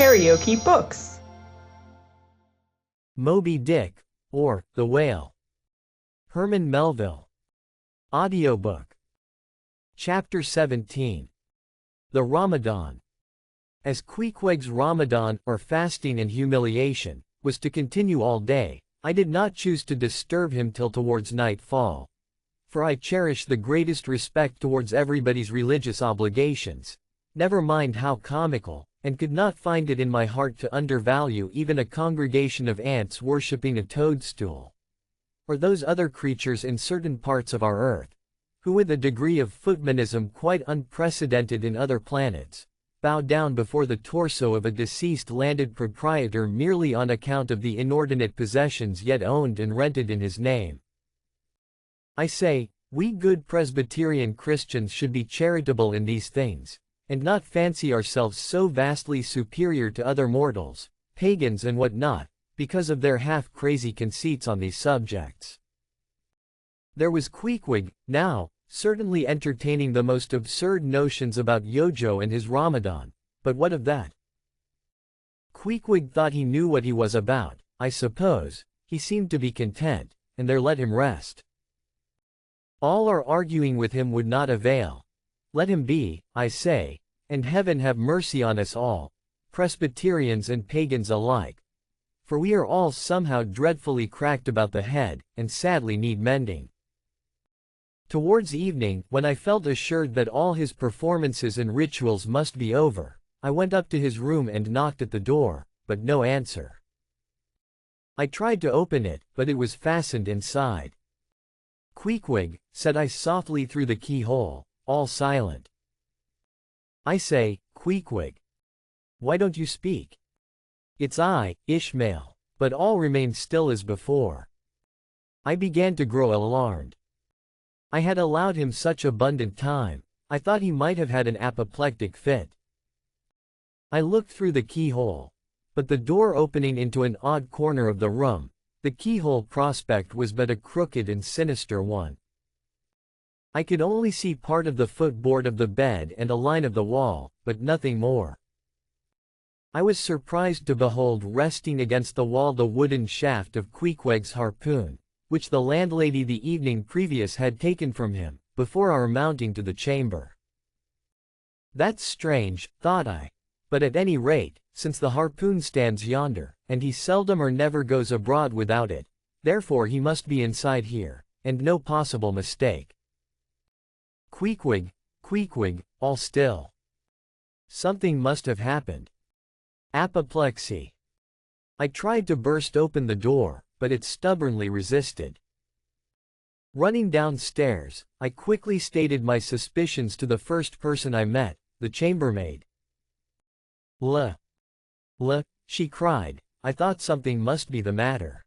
KaraokeBooks. Moby-Dick, or The Whale. Herman Melville. Audiobook. Chapter 17. The Ramadan. As Queequeg's Ramadan, or fasting and humiliation, was to continue all day, I did not choose to disturb him till towards nightfall. For I cherish the greatest respect towards everybody's religious obligations, never mind how comical, and could not find it in my heart to undervalue even a congregation of ants worshipping a toadstool, or those other creatures in certain parts of our earth, who with a degree of footmanism quite unprecedented in other planets, bow down before the torso of a deceased landed proprietor merely on account of the inordinate possessions yet owned and rented in his name. I say, we good Presbyterian Christians should be charitable in these things, and not fancy ourselves so vastly superior to other mortals, pagans and what not, because of their half-crazy conceits on these subjects. There was Queequeg, now, certainly entertaining the most absurd notions about Yojo and his Ramadan, but what of that? Queequeg thought he knew what he was about, I suppose. He seemed to be content, and there let him rest. All our arguing with him would not avail. Let him be, I say, and heaven have mercy on us all, Presbyterians and pagans alike. For we are all somehow dreadfully cracked about the head, and sadly need mending. Towards evening, when I felt assured that all his performances and rituals must be over, I went up to his room and knocked at the door, but no answer. I tried to open it, but it was fastened inside. "Queequeg," said I softly through the keyhole, all silent. "I say, Queequeg. Why don't you speak?" "It's I, Ishmael." But all remained still as before. I began to grow alarmed. I had allowed him such abundant time, I thought he might have had an apoplectic fit. I looked through the keyhole, but the door opening into an odd corner of the room, the keyhole prospect was but a crooked and sinister one. I could only see part of the footboard of the bed and a line of the wall, but nothing more. I was surprised to behold resting against the wall the wooden shaft of Queequeg's harpoon, which the landlady the evening previous had taken from him, before our mounting to the chamber. That's strange, thought I. But at any rate, since the harpoon stands yonder, and he seldom or never goes abroad without it, therefore he must be inside here, and no possible mistake. Queequeg, Queequeg, all still. Something must have happened. Apoplexy. I tried to burst open the door, but it stubbornly resisted. Running downstairs, I quickly stated my suspicions to the first person I met, the chambermaid. "La! La!" she cried, "I thought something must be the matter."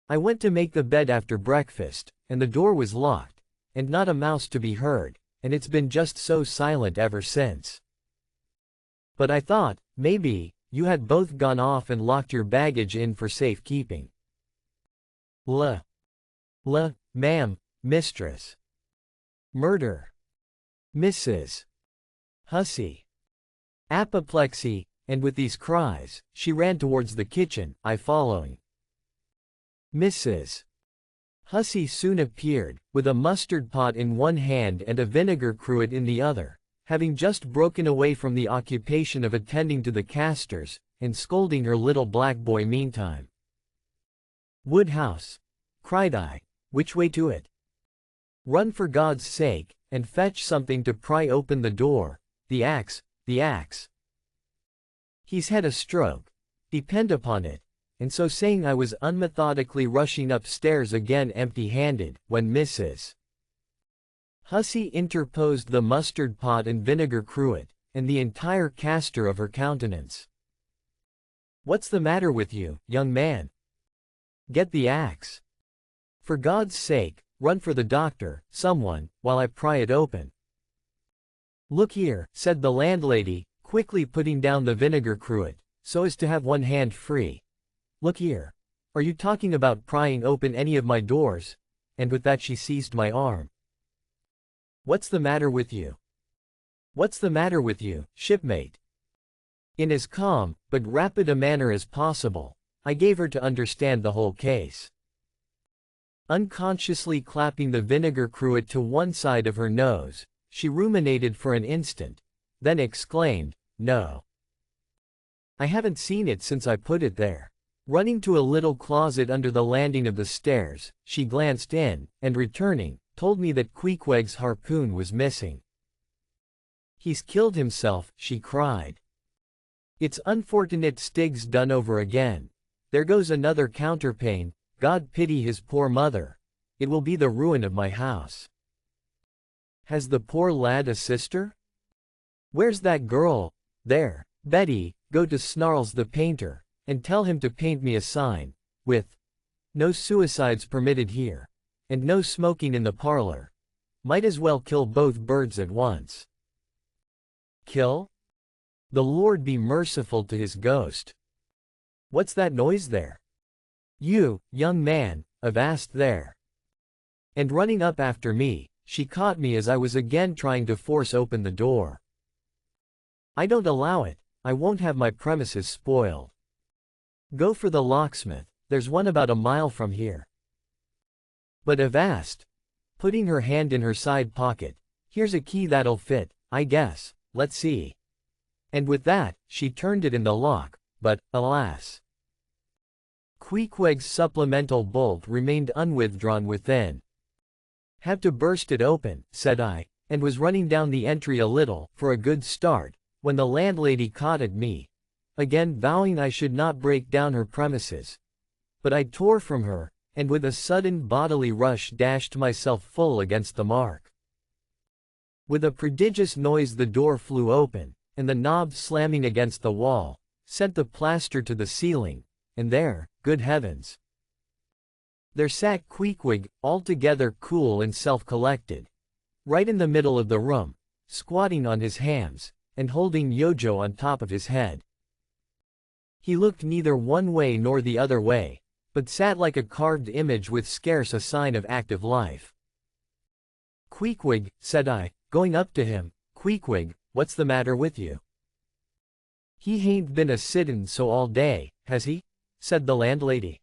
I went to make the bed after breakfast, and the door was locked, and not a mouse to be heard, and it's been just so silent ever since. But I thought, maybe, you had both gone off and locked your baggage in for safekeeping. La! La, ma'am, mistress. Murder. Mrs. Hussy. Apoplexy, and with these cries, she ran towards the kitchen, I following. Mrs. Hussy soon appeared, with a mustard pot in one hand and a vinegar cruet in the other, having just broken away from the occupation of attending to the castors, and scolding her little black boy meantime. "Woodhouse," cried I, "which way to it? Run for God's sake, and fetch something to pry open the door. The axe, the axe. He's had a stroke, depend upon it." And so saying I was unmethodically rushing upstairs again empty-handed, when Mrs. Hussy interposed the mustard pot and vinegar cruet, and the entire castor of her countenance. "What's the matter with you, young man? Get the axe. For God's sake, run for the doctor, someone, while I pry it open." "Look here," said the landlady, quickly putting down the vinegar cruet, so as to have one hand free. "Look here. Are you talking about prying open any of my doors?" And with that she seized my arm. "What's the matter with you? What's the matter with you, shipmate? In as calm, but rapid a manner as possible, I gave her to understand the whole case. Unconsciously clapping the vinegar cruet to one side of her nose, she ruminated for an instant, then exclaimed, "No. I haven't seen it since I put it there." Running to a little closet under the landing of the stairs, she glanced in, and returning, told me that Queequeg's harpoon was missing. "He's killed himself," she cried. "It's unfortunate Stig's done over again. There goes another counterpane, God pity his poor mother. It will be the ruin of my house." "Has the poor lad a sister?" "Where's that girl?" "There. Betty, go to Snarls the painter, and tell him to paint me a sign, with 'No suicides permitted here,' and 'No smoking in the parlor.' Might as well kill both birds at once." "Kill? The Lord be merciful to his ghost. What's that noise there? You, young man, avast there." And running up after me, she caught me as I was again trying to force open the door. "I don't allow it. I won't have my premises spoiled. Go for the locksmith, there's one about a mile from here." "But avast," putting her hand in her side pocket, "here's a key that'll fit, I guess, let's see." And with that, she turned it in the lock, but, alas! Queequeg's supplemental bolt remained unwithdrawn within. "Have to burst it open," said I, and was running down the entry a little, for a good start, when the landlady caught at me, again vowing I should not break down her premises. But I tore from her, and with a sudden bodily rush dashed myself full against the mark. With a prodigious noise the door flew open, and the knob slamming against the wall, sent the plaster to the ceiling, and there, good heavens! There sat Queequeg, altogether cool and self-collected, right in the middle of the room, squatting on his hams, and holding Yojo on top of his head. He looked neither one way nor the other way, but sat like a carved image with scarce a sign of active life. "Queequeg," said I, going up to him, "Queequeg, what's the matter with you?" "He hain't been a sittin' so all day, has he?" said the landlady.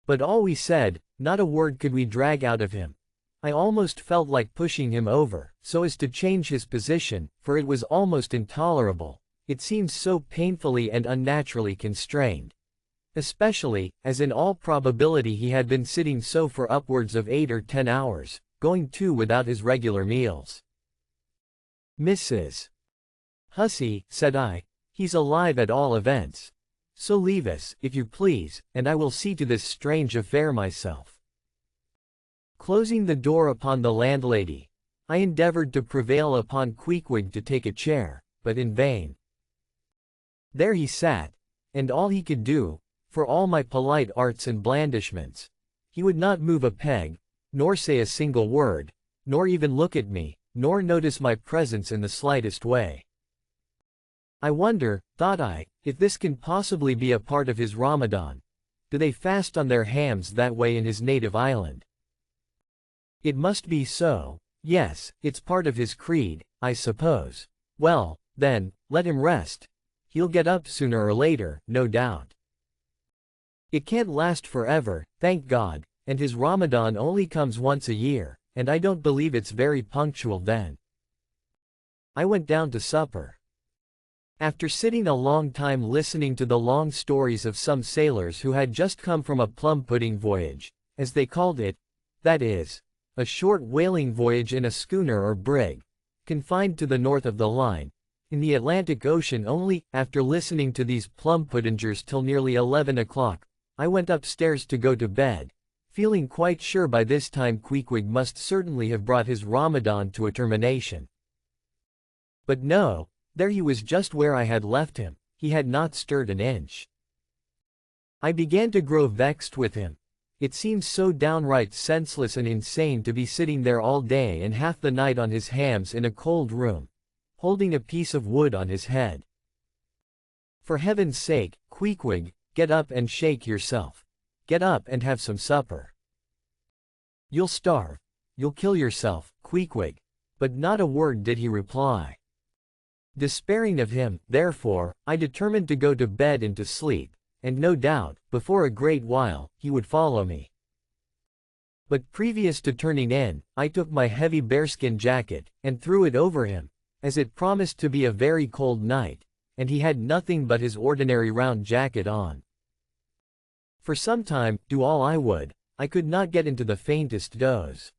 But all we said, not a word could we drag out of him. I almost felt like pushing him over, so as to change his position, for it was almost intolerable. It seemed so painfully and unnaturally constrained. Especially, as in all probability he had been sitting so for upwards of 8 or 10 hours, going too without his regular meals. "Mrs. Hussey," said I, "he's alive at all events. So leave us, if you please, and I will see to this strange affair myself." Closing the door upon the landlady, I endeavored to prevail upon Queequeg to take a chair, but in vain. There he sat, and all he could do, for all my polite arts and blandishments, he would not move a peg, nor say a single word, nor even look at me, nor notice my presence in the slightest way. I wonder, thought I, if this can possibly be a part of his Ramadan. Do they fast on their hams that way in his native island? It must be so. Yes, it's part of his creed, I suppose. Well, then, let him rest. He'll get up sooner or later, no doubt. It can't last forever, thank God, and his Ramadan only comes once a year, and I don't believe it's very punctual then. I went down to supper. After sitting a long time listening to the long stories of some sailors who had just come from a plum-pudding voyage, as they called it, that is, a short whaling voyage in a schooner or brig, confined to the north of the line, in the Atlantic Ocean only, after listening to these plum-puddingers till nearly 11 o'clock, I went upstairs to go to bed, feeling quite sure by this time Queequeg must certainly have brought his Ramadan to a termination. But no, there he was just where I had left him, he had not stirred an inch. I began to grow vexed with him. It seemed so downright senseless and insane to be sitting there all day and half the night on his hams in a cold room, holding a piece of wood on his head. For heaven's sake, Queequeg, get up and shake yourself. Get up and have some supper. You'll starve. You'll kill yourself, Queequeg. But not a word did he reply. Despairing of him, therefore, I determined to go to bed and to sleep, and no doubt, before a great while, he would follow me. But previous to turning in, I took my heavy bearskin jacket, and threw it over him, as it promised to be a very cold night, and he had nothing but his ordinary round jacket on. For some time, do all I would, I could not get into the faintest doze.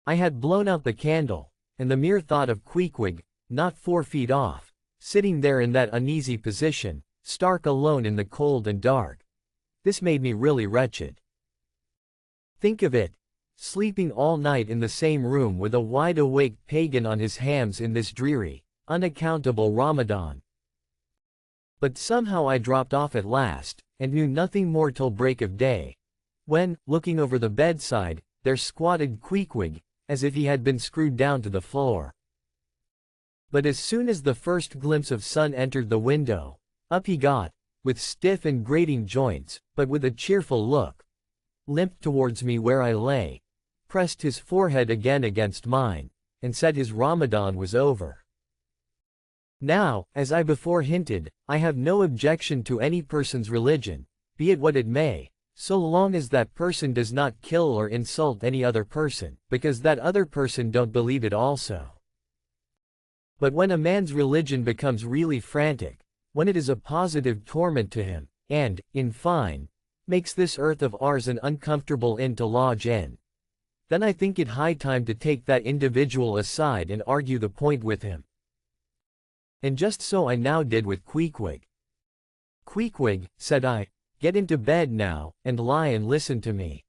I had blown out the candle, and the mere thought of Queequeg, not 4 feet off, sitting there in that uneasy position, stark alone in the cold and dark. This made me really wretched. Think of it, sleeping all night in the same room with a wide-awake pagan on his hams in this dreary, unaccountable Ramadan. But somehow I dropped off at last, and knew nothing more till break of day, when, looking over the bedside, there squatted Queequeg, as if he had been screwed down to the floor. But as soon as the first glimpse of sun entered the window, up he got, with stiff and grating joints, but with a cheerful look, limped towards me where I lay, pressed his forehead again against mine, and said his Ramadan was over. Now, as I before hinted, I have no objection to any person's religion, be it what it may, so long as that person does not kill or insult any other person, because that other person don't believe it also. But when a man's religion becomes really frantic, when it is a positive torment to him, and, in fine, makes this earth of ours an uncomfortable inn to lodge in, then I think it high time to take that individual aside and argue the point with him. And just so I now did with Queequeg. Queequeg, said I, get into bed now, and lie and listen to me.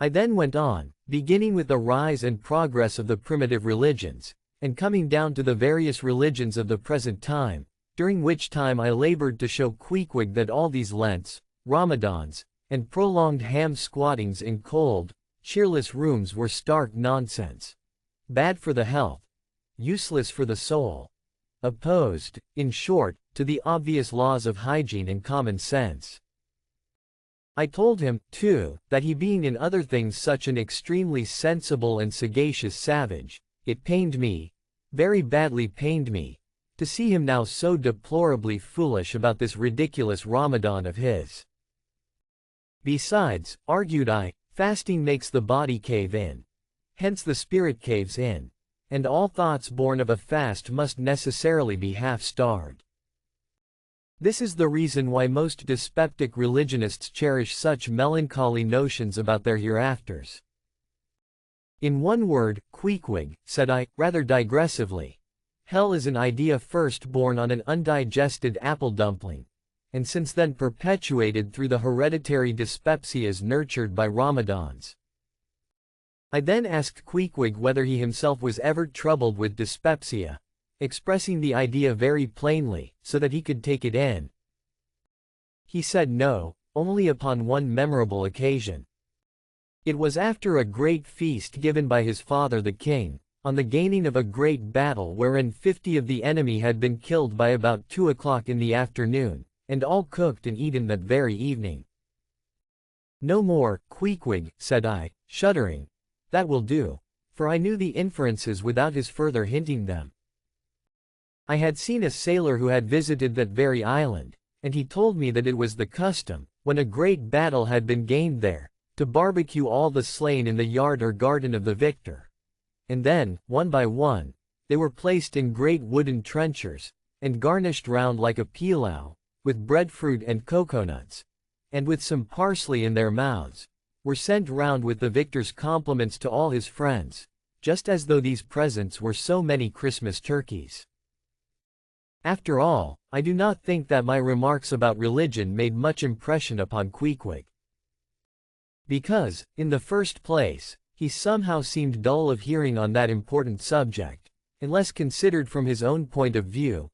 I then went on, beginning with the rise and progress of the primitive religions, and coming down to the various religions of the present time, during which time I labored to show Queequeg that all these Lents, Ramadans, and prolonged ham squattings in cold, cheerless rooms were stark nonsense, bad for the health, useless for the soul, opposed, in short, to the obvious laws of hygiene and common sense. I told him, too, that he being in other things such an extremely sensible and sagacious savage, it pained me, very badly pained me, to see him now so deplorably foolish about this ridiculous Ramadan of his. Besides, argued I, fasting makes the body cave in. Hence the spirit caves in. And all thoughts born of a fast must necessarily be half-starved. This is the reason why most dyspeptic religionists cherish such melancholy notions about their hereafters. In one word, Queequeg, said I, rather digressively, hell is an idea first born on an undigested apple dumpling, and since then perpetuated through the hereditary dyspepsias nurtured by Ramadans. I then asked Queequeg whether he himself was ever troubled with dyspepsia, expressing the idea very plainly, so that he could take it in. He said no, only upon one memorable occasion. It was after a great feast given by his father the king, on the gaining of a great battle wherein 50 of the enemy had been killed by about 2 o'clock in the afternoon, and all cooked and eaten that very evening. No more, Queequeg, said I, shuddering. That will do, for I knew the inferences without his further hinting them. I had seen a sailor who had visited that very island, and he told me that it was the custom, when a great battle had been gained there, to barbecue all the slain in the yard or garden of the victor. And then, one by one, they were placed in great wooden trenchers, and garnished round like a pilau, with breadfruit and coconuts, and with some parsley in their mouths, were sent round with the victor's compliments to all his friends, just as though these presents were so many Christmas turkeys. After all, I do not think that my remarks about religion made much impression upon Queequeg. Because, in the first place, he somehow seemed dull of hearing on that important subject, unless considered from his own point of view,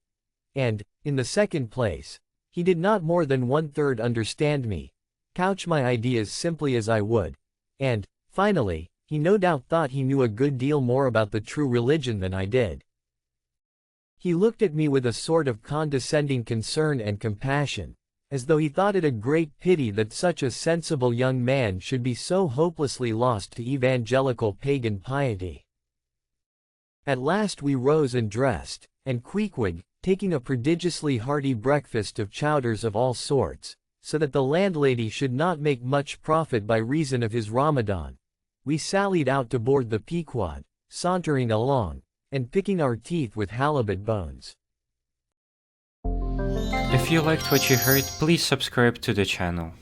and, in the second place, he did not more than 1/3 understand me, couch my ideas simply as I would, and, finally, he no doubt thought he knew a good deal more about the true religion than I did. He looked at me with a sort of condescending concern and compassion, as though he thought it a great pity that such a sensible young man should be so hopelessly lost to evangelical pagan piety. At last we rose and dressed, and Queequeg, taking a prodigiously hearty breakfast of chowders of all sorts, so that the landlady should not make much profit by reason of his Ramadan, we sallied out to board the Pequod, sauntering along, and picking our teeth with halibut bones. If you liked what you heard, please subscribe to the channel.